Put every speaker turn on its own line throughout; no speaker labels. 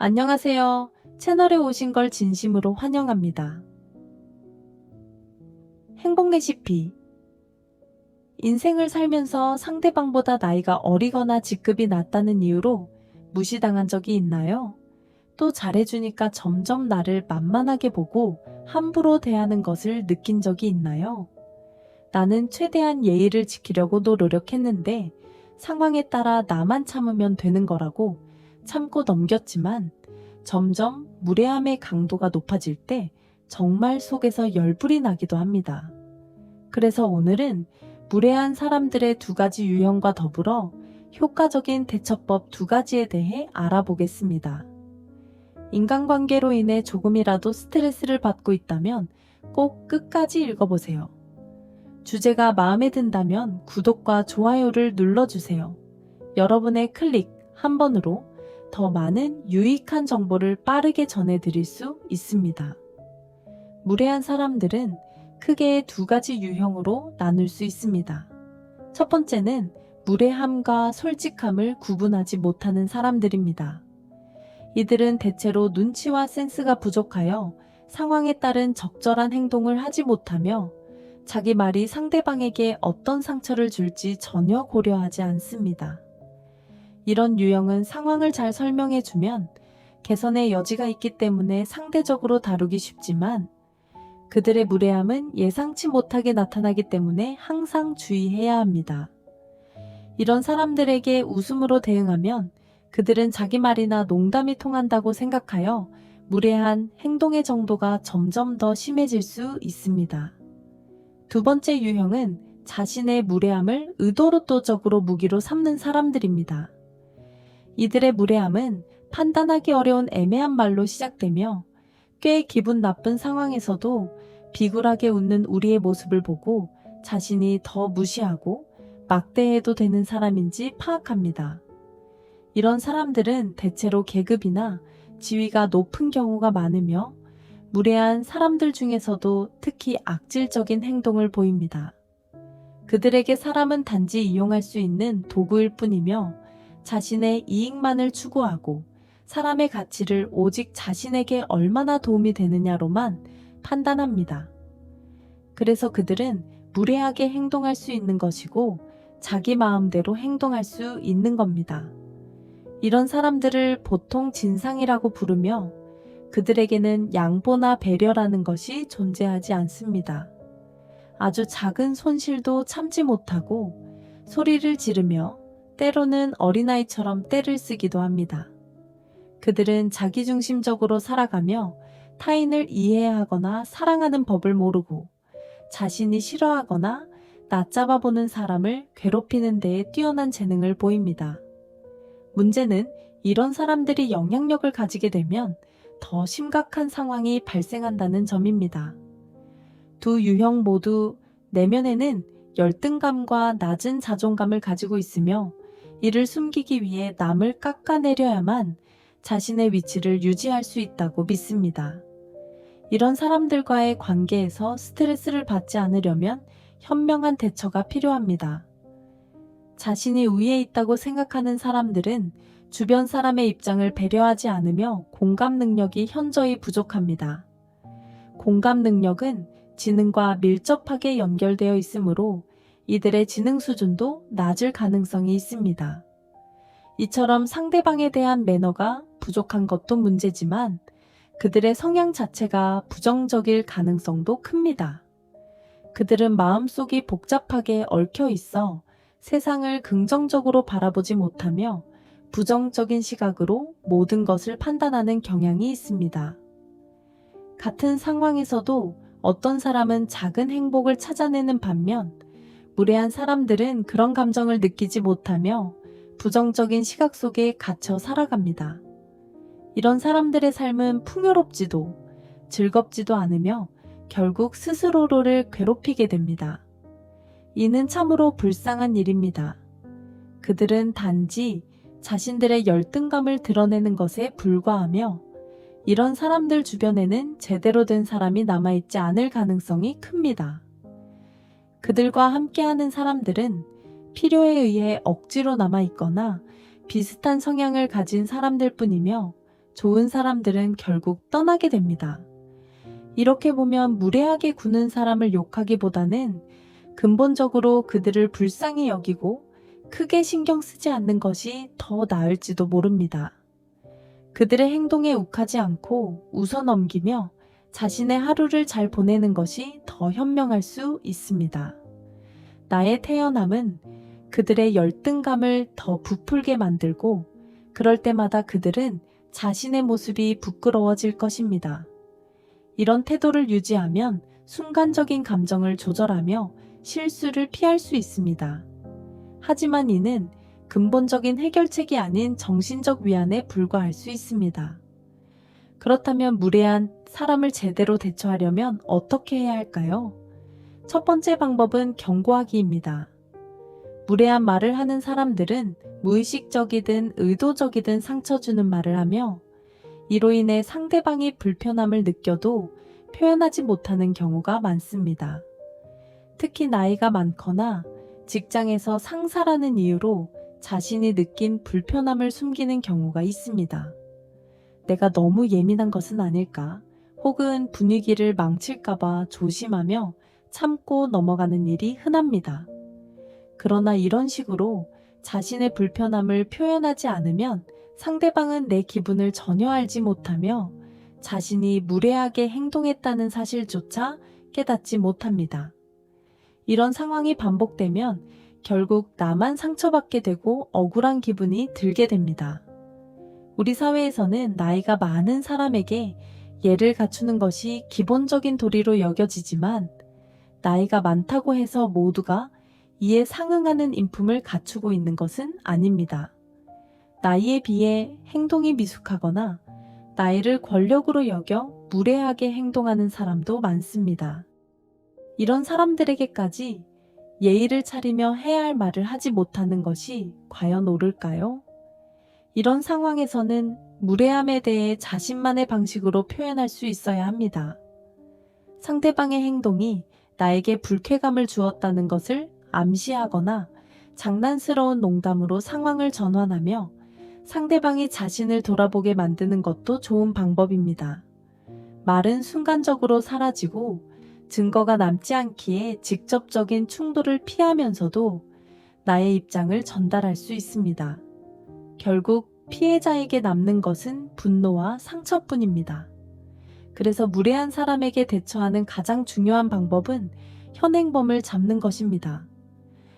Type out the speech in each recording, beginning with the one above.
안녕하세요. 채널에 오신 걸 진심으로 환영합니다. 행복 레시피. 인생을 살면서 상대방보다 나이가 어리거나 직급이 낮다는 이유로 무시당한 적이 있나요? 또 잘해주니까 점점 나를 만만하게 보고 함부로 대하는 것을 느낀 적이 있나요? 나는 최대한 예의를 지키려고도 노력했는데 상황에 따라 나만 참으면 되는 거라고 참고 넘겼지만 점점 무례함의 강도가 높아질 때 정말 속에서 열불이 나기도 합니다. 그래서 오늘은 무례한 사람들의 두 가지 유형과 더불어 효과적인 대처법 두 가지에 대해 알아보겠습니다. 인간관계로 인해 조금이라도 스트레스를 받고 있다면 꼭 끝까지 읽어보세요. 주제가 마음에 든다면 구독과 좋아요를 눌러주세요. 여러분의 클릭 한 번으로 더 많은 유익한 정보를 빠르게 전해드릴 수 있습니다. 무례한 사람들은 크게 두 가지 유형으로 나눌 수 있습니다. 첫 번째는 무례함과 솔직함을 구분하지 못하는 사람들입니다. 이들은 대체로 눈치와 센스가 부족하여 상황에 따른 적절한 행동을 하지 못하며 자기 말이 상대방에게 어떤 상처를 줄지 전혀 고려하지 않습니다. 이런 유형은 상황을 잘 설명해주면 개선의 여지가 있기 때문에 상대적으로 다루기 쉽지만 그들의 무례함은 예상치 못하게 나타나기 때문에 항상 주의해야 합니다. 이런 사람들에게 웃음으로 대응하면 그들은 자기 말이나 농담이 통한다고 생각하여 무례한 행동의 정도가 점점 더 심해질 수 있습니다. 두 번째 유형은 자신의 무례함을 의도로도적으로 무기로 삼는 사람들입니다. 이들의 무례함은 판단하기 어려운 애매한 말로 시작되며 꽤 기분 나쁜 상황에서도 비굴하게 웃는 우리의 모습을 보고 자신이 더 무시하고 막대해도 되는 사람인지 파악합니다. 이런 사람들은 대체로 계급이나 지위가 높은 경우가 많으며 무례한 사람들 중에서도 특히 악질적인 행동을 보입니다. 그들에게 사람은 단지 이용할 수 있는 도구일 뿐이며 자신의 이익만을 추구하고 사람의 가치를 오직 자신에게 얼마나 도움이 되느냐로만 판단합니다. 그래서 그들은 무례하게 행동할 수 있는 것이고 자기 마음대로 행동할 수 있는 겁니다. 이런 사람들을 보통 진상이라고 부르며 그들에게는 양보나 배려라는 것이 존재하지 않습니다. 아주 작은 손실도 참지 못하고 소리를 지르며 때로는 어린아이처럼 떼를 쓰기도 합니다. 그들은 자기중심적으로 살아가며 타인을 이해하거나 사랑하는 법을 모르고 자신이 싫어하거나 낮잡아 보는 사람을 괴롭히는 데에 뛰어난 재능을 보입니다. 문제는 이런 사람들이 영향력을 가지게 되면 더 심각한 상황이 발생한다는 점입니다. 두 유형 모두 내면에는 열등감과 낮은 자존감을 가지고 있으며 이를 숨기기 위해 남을 깎아내려야만 자신의 위치를 유지할 수 있다고 믿습니다. 이런 사람들과의 관계에서 스트레스를 받지 않으려면 현명한 대처가 필요합니다. 자신이 우위에 있다고 생각하는 사람들은 주변 사람의 입장을 배려하지 않으며 공감 능력이 현저히 부족합니다. 공감 능력은 지능과 밀접하게 연결되어 있으므로 이들의 지능 수준도 낮을 가능성이 있습니다. 이처럼 상대방에 대한 매너가 부족한 것도 문제지만 그들의 성향 자체가 부정적일 가능성도 큽니다. 그들은 마음속이 복잡하게 얽혀 있어 세상을 긍정적으로 바라보지 못하며 부정적인 시각으로 모든 것을 판단하는 경향이 있습니다. 같은 상황에서도 어떤 사람은 작은 행복을 찾아내는 반면 무례한 사람들은 그런 감정을 느끼지 못하며 부정적인 시각 속에 갇혀 살아갑니다. 이런 사람들의 삶은 풍요롭지도 즐겁지도 않으며 결국 스스로를 괴롭히게 됩니다. 이는 참으로 불쌍한 일입니다. 그들은 단지 자신들의 열등감을 드러내는 것에 불과하며 이런 사람들 주변에는 제대로 된 사람이 남아있지 않을 가능성이 큽니다. 그들과 함께하는 사람들은 필요에 의해 억지로 남아있거나 비슷한 성향을 가진 사람들 뿐이며 좋은 사람들은 결국 떠나게 됩니다. 이렇게 보면 무례하게 구는 사람을 욕하기보다는 근본적으로 그들을 불쌍히 여기고 크게 신경 쓰지 않는 것이 더 나을지도 모릅니다. 그들의 행동에 욱하지 않고 웃어 넘기며 자신의 하루를 잘 보내는 것이 더 현명할 수 있습니다. 나의 태어남은 그들의 열등감을 더 부풀게 만들고 그럴 때마다 그들은 자신의 모습이 부끄러워질 것입니다. 이런 태도를 유지하면 순간적인 감정을 조절하며 실수를 피할 수 있습니다. 하지만 이는 근본적인 해결책이 아닌 정신적 위안에 불과할 수 있습니다. 그렇다면 무례한 사람을 제대로 대처하려면 어떻게 해야 할까요? 첫 번째 방법은 경고하기입니다. 무례한 말을 하는 사람들은 무의식적이든 의도적이든 상처 주는 말을 하며 이로 인해 상대방이 불편함을 느껴도 표현하지 못하는 경우가 많습니다. 특히 나이가 많거나 직장에서 상사라는 이유로 자신이 느낀 불편함을 숨기는 경우가 있습니다. 내가 너무 예민한 것은 아닐까? 혹은 분위기를 망칠까봐 조심하며 참고 넘어가는 일이 흔합니다. 그러나 이런 식으로 자신의 불편함을 표현하지 않으면 상대방은 내 기분을 전혀 알지 못하며 자신이 무례하게 행동했다는 사실조차 깨닫지 못합니다. 이런 상황이 반복되면 결국 나만 상처받게 되고 억울한 기분이 들게 됩니다. 우리 사회에서는 나이가 많은 사람에게 예를 갖추는 것이 기본적인 도리로 여겨지지만 나이가 많다고 해서 모두가 이에 상응하는 인품을 갖추고 있는 것은 아닙니다. 나이에 비해 행동이 미숙하거나 나이를 권력으로 여겨 무례하게 행동하는 사람도 많습니다. 이런 사람들에게까지 예의를 차리며 해야 할 말을 하지 못하는 것이 과연 옳을까요? 이런 상황에서는 무례함에 대해 자신만의 방식으로 표현할 수 있어야 합니다. 상대방의 행동이 나에게 불쾌감을 주었다는 것을 암시하거나 장난스러운 농담으로 상황을 전환하며 상대방이 자신을 돌아보게 만드는 것도 좋은 방법입니다. 말은 순간적으로 사라지고 증거가 남지 않기에 직접적인 충돌을 피하면서도 나의 입장을 전달할 수 있습니다. 결국 피해자에게 남는 것은 분노와 상처뿐입니다. 그래서 무례한 사람에게 대처하는 가장 중요한 방법은 현행범을 잡는 것입니다.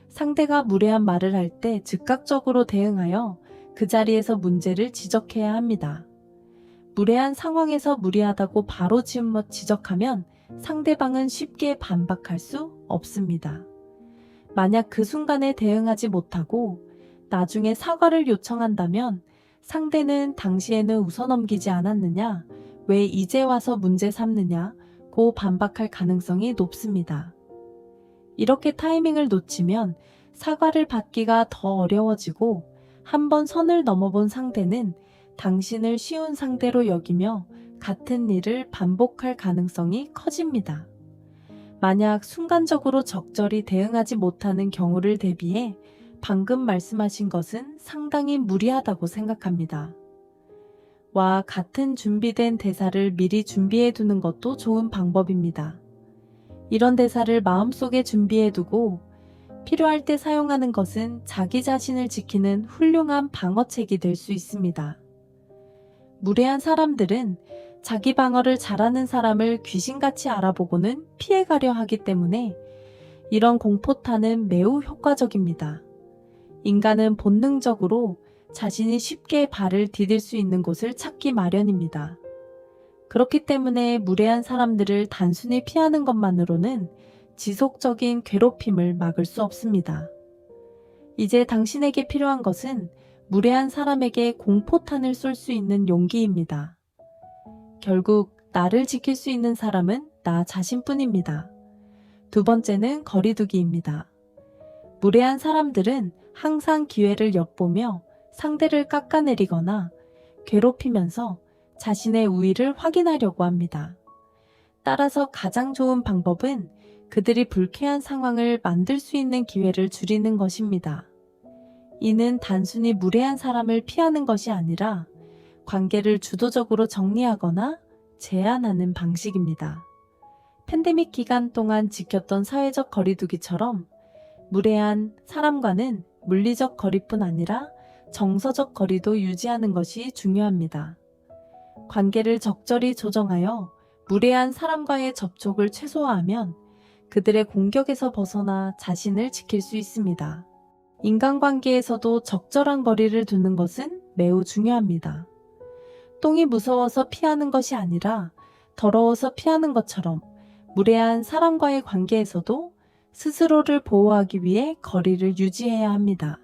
상대가 무례한 말을 할 때 즉각적으로 대응하여 그 자리에서 문제를 지적해야 합니다. 무례한 상황에서 무리하다고 바로 지적하면 상대방은 쉽게 반박할 수 없습니다. 만약 그 순간에 대응하지 못하고 나중에 사과를 요청한다면 상대는 당시에는 웃어넘기지 않았느냐, 왜 이제 와서 문제 삼느냐고 반박할 가능성이 높습니다. 이렇게 타이밍을 놓치면 사과를 받기가 더 어려워지고 한번 선을 넘어본 상대는 당신을 쉬운 상대로 여기며 같은 일을 반복할 가능성이 커집니다. 만약 순간적으로 적절히 대응하지 못하는 경우를 대비해 방금 말씀하신 것은 상당히 무리하다고 생각합니다. 와 같은 준비된 대사를 미리 준비해 두는 것도 좋은 방법입니다. 이런 대사를 마음속에 준비해 두고 필요할 때 사용하는 것은 자기 자신을 지키는 훌륭한 방어책이 될 수 있습니다. 무례한 사람들은 자기 방어를 잘하는 사람을 귀신같이 알아보고는 피해가려 하기 때문에 이런 공포탄은 매우 효과적입니다. 인간은 본능적으로 자신이 쉽게 발을 디딜 수 있는 곳을 찾기 마련입니다. 그렇기 때문에 무례한 사람들을 단순히 피하는 것만으로는 지속적인 괴롭힘을 막을 수 없습니다. 이제 당신에게 필요한 것은 무례한 사람에게 공포탄을 쏠 수 있는 용기입니다. 결국 나를 지킬 수 있는 사람은 나 자신뿐입니다. 두 번째는 거리두기입니다. 무례한 사람들은 항상 기회를 엿보며 상대를 깎아내리거나 괴롭히면서 자신의 우위를 확인하려고 합니다. 따라서 가장 좋은 방법은 그들이 불쾌한 상황을 만들 수 있는 기회를 줄이는 것입니다. 이는 단순히 무례한 사람을 피하는 것이 아니라 관계를 주도적으로 정리하거나 제한하는 방식입니다. 팬데믹 기간 동안 지켰던 사회적 거리두기처럼 무례한 사람과는 물리적 거리뿐 아니라 정서적 거리도 유지하는 것이 중요합니다. 관계를 적절히 조정하여 무례한 사람과의 접촉을 최소화하면 그들의 공격에서 벗어나 자신을 지킬 수 있습니다. 인간관계에서도 적절한 거리를 두는 것은 매우 중요합니다. 똥이 무서워서 피하는 것이 아니라 더러워서 피하는 것처럼 무례한 사람과의 관계에서도 스스로를 보호하기 위해 거리를 유지해야 합니다.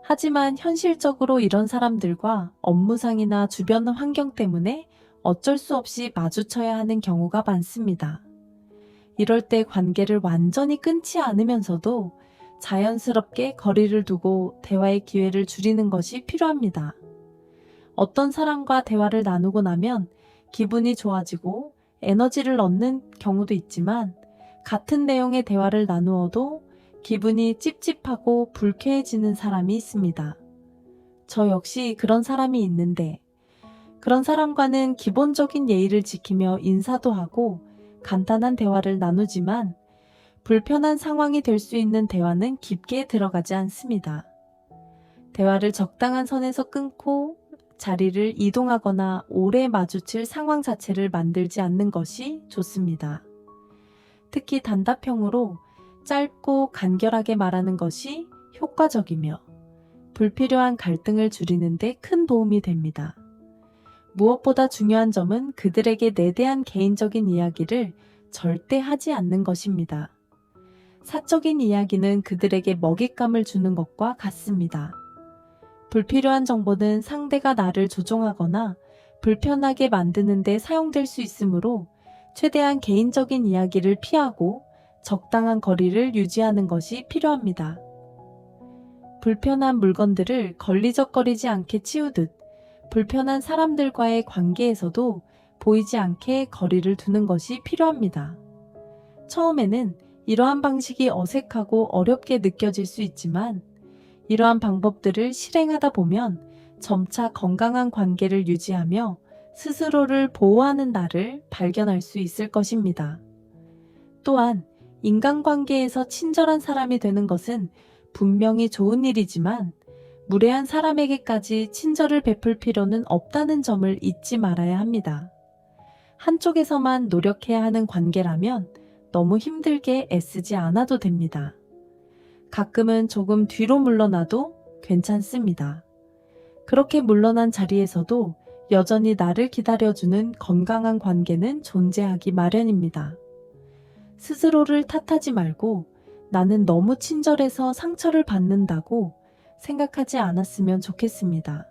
하지만 현실적으로 이런 사람들과 업무상이나 주변 환경 때문에 어쩔 수 없이 마주쳐야 하는 경우가 많습니다. 이럴 때 관계를 완전히 끊지 않으면서도 자연스럽게 거리를 두고 대화의 기회를 줄이는 것이 필요합니다. 어떤 사람과 대화를 나누고 나면 기분이 좋아지고 에너지를 얻는 경우도 있지만 같은 내용의 대화를 나누어도 기분이 찝찝하고 불쾌해지는 사람이 있습니다. 저 역시 그런 사람이 있는데 그런 사람과는 기본적인 예의를 지키며 인사도 하고 간단한 대화를 나누지만 불편한 상황이 될 수 있는 대화는 깊게 들어가지 않습니다. 대화를 적당한 선에서 끊고 자리를 이동하거나 오래 마주칠 상황 자체를 만들지 않는 것이 좋습니다. 특히 단답형으로 짧고 간결하게 말하는 것이 효과적이며 불필요한 갈등을 줄이는 데 큰 도움이 됩니다. 무엇보다 중요한 점은 그들에게 내 대한 개인적인 이야기를 절대 하지 않는 것입니다. 사적인 이야기는 그들에게 먹잇감을 주는 것과 같습니다. 불필요한 정보는 상대가 나를 조종하거나 불편하게 만드는 데 사용될 수 있으므로 최대한 개인적인 이야기를 피하고 적당한 거리를 유지하는 것이 필요합니다. 불편한 물건들을 걸리적거리지 않게 치우듯 불편한 사람들과의 관계에서도 보이지 않게 거리를 두는 것이 필요합니다. 처음에는 이러한 방식이 어색하고 어렵게 느껴질 수 있지만 이러한 방법들을 실행하다 보면 점차 건강한 관계를 유지하며 스스로를 보호하는 나를 발견할 수 있을 것입니다. 또한 인간관계에서 친절한 사람이 되는 것은 분명히 좋은 일이지만 무례한 사람에게까지 친절을 베풀 필요는 없다는 점을 잊지 말아야 합니다. 한쪽에서만 노력해야 하는 관계라면 너무 힘들게 애쓰지 않아도 됩니다. 가끔은 조금 뒤로 물러나도 괜찮습니다. 그렇게 물러난 자리에서도 여전히 나를 기다려주는 건강한 관계는 존재하기 마련입니다. 스스로를 탓하지 말고 나는 너무 친절해서 상처를 받는다고 생각하지 않았으면 좋겠습니다.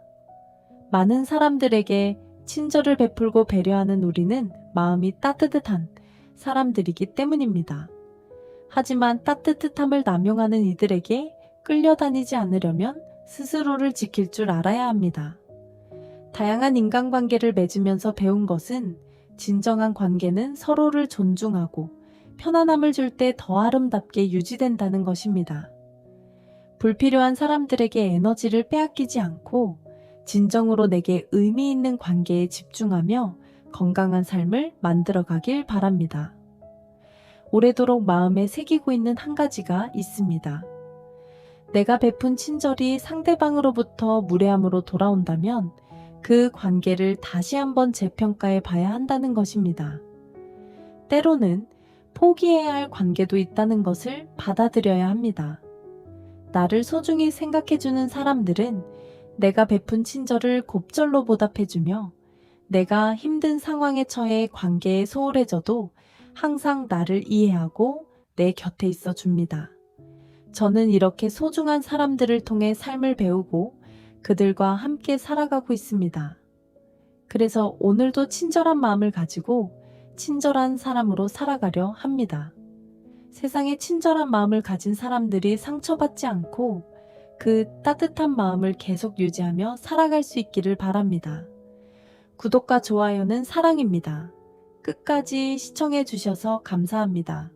많은 사람들에게 친절을 베풀고 배려하는 우리는 마음이 따뜻한 사람들이기 때문입니다. 하지만 따뜻함을 남용하는 이들에게 끌려다니지 않으려면 스스로를 지킬 줄 알아야 합니다. 다양한 인간관계를 맺으면서 배운 것은 진정한 관계는 서로를 존중하고 편안함을 줄 때 더 아름답게 유지된다는 것입니다. 불필요한 사람들에게 에너지를 빼앗기지 않고 진정으로 내게 의미 있는 관계에 집중하며 건강한 삶을 만들어가길 바랍니다. 오래도록 마음에 새기고 있는 한 가지가 있습니다. 내가 베푼 친절이 상대방으로부터 무례함으로 돌아온다면 그 관계를 다시 한번 재평가해 봐야 한다는 것입니다. 때로는 포기해야 할 관계도 있다는 것을 받아들여야 합니다. 나를 소중히 생각해주는 사람들은 내가 베푼 친절을 곱절로 보답해주며 내가 힘든 상황에 처해 관계에 소홀해져도 항상 나를 이해하고 내 곁에 있어 줍니다. 저는 이렇게 소중한 사람들을 통해 삶을 배우고 그들과 함께 살아가고 있습니다. 그래서 오늘도 친절한 마음을 가지고 친절한 사람으로 살아가려 합니다. 세상에 친절한 마음을 가진 사람들이 상처받지 않고 그 따뜻한 마음을 계속 유지하며 살아갈 수 있기를 바랍니다. 구독과 좋아요는 사랑입니다. 끝까지 시청해 주셔서 감사합니다.